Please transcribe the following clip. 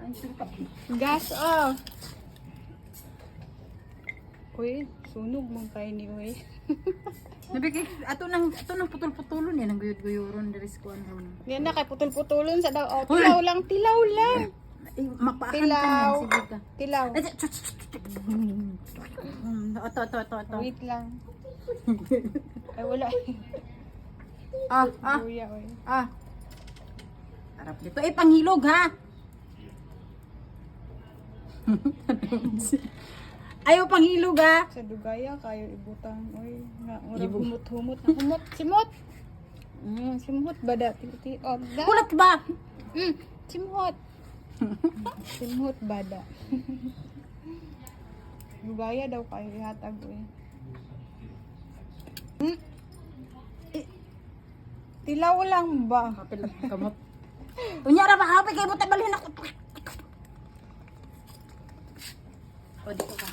Ay, sukat. Gas off. Uy, sunog mong kayo ni Uy. Nabigay, ato nang putol-putulon yan, ang guyod-guyuron, daris ko ano. Yan na, kay putol-putulon sa daw. Oh, tilaw lang, tilaw lang. Mapaahan ka Tilaw. niyan, sige ka. Tilaw. Ay, ito. Wait lang. Ay, wala. Ah. Kuya, Uy. Harap dito. Panghilog ha. Ayaw panghilog ha. Sa dugaya, kayo ibutang. Uy, nga, Ibog. humot-humot na humot. Simot! Simot ba dati? Oh, da. Kulat ba? Simhot. Simhot bada. Lugaya daw kayo ihatag eh. Tilaw lang ba? Kapil kamot. Unyara ba kapil kayo mo tabalhin ako. O dito ka.